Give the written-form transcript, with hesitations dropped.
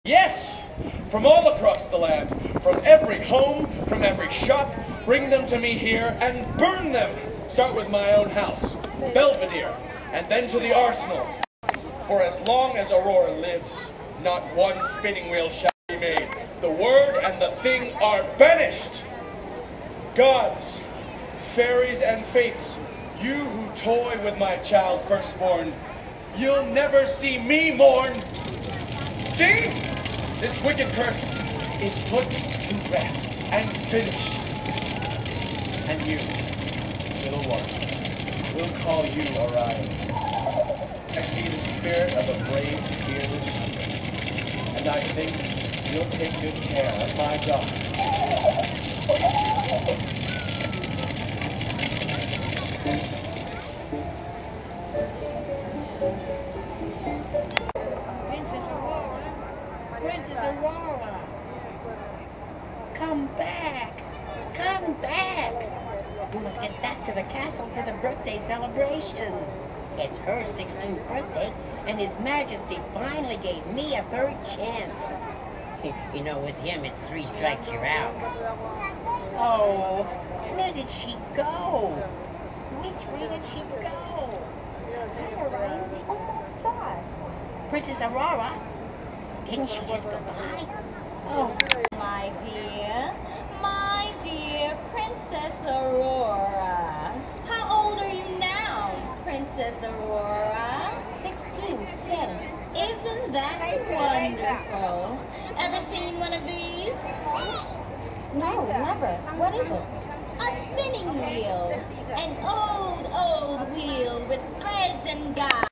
Yes! From all across the land, from every home, from every shop, bring them to me here and burn them! Start with my own house, Belvedere, and then to the arsenal. For as long as Aurora lives, not one spinning wheel shall be made. The word and the thing are banished! Gods, fairies, and fates, you who toy with my child firstborn, you'll never see me mourn! See? This wicked curse is put to rest and finished. And you, little one, we'll call you Orion. I see the spirit of a brave, fearless hunter, and I think you'll take good care of my daughter. Princess Aurora! Come back! Come back! We must get back to the castle for the birthday celebration. It's her 16th birthday, and His Majesty finally gave me a third chance. You know, with him, it's 3 strikes, you're out. Oh, where did she go? Which way did she go? Hi, Orion. We almost saw us. Princess Aurora? Didn't she just go by? Oh. My dear Princess Aurora. How old are you now, Princess Aurora? 16. Isn't that wonderful? Ever seen one of these? No, never. What is it? A spinning wheel. An old wheel with threads and guides.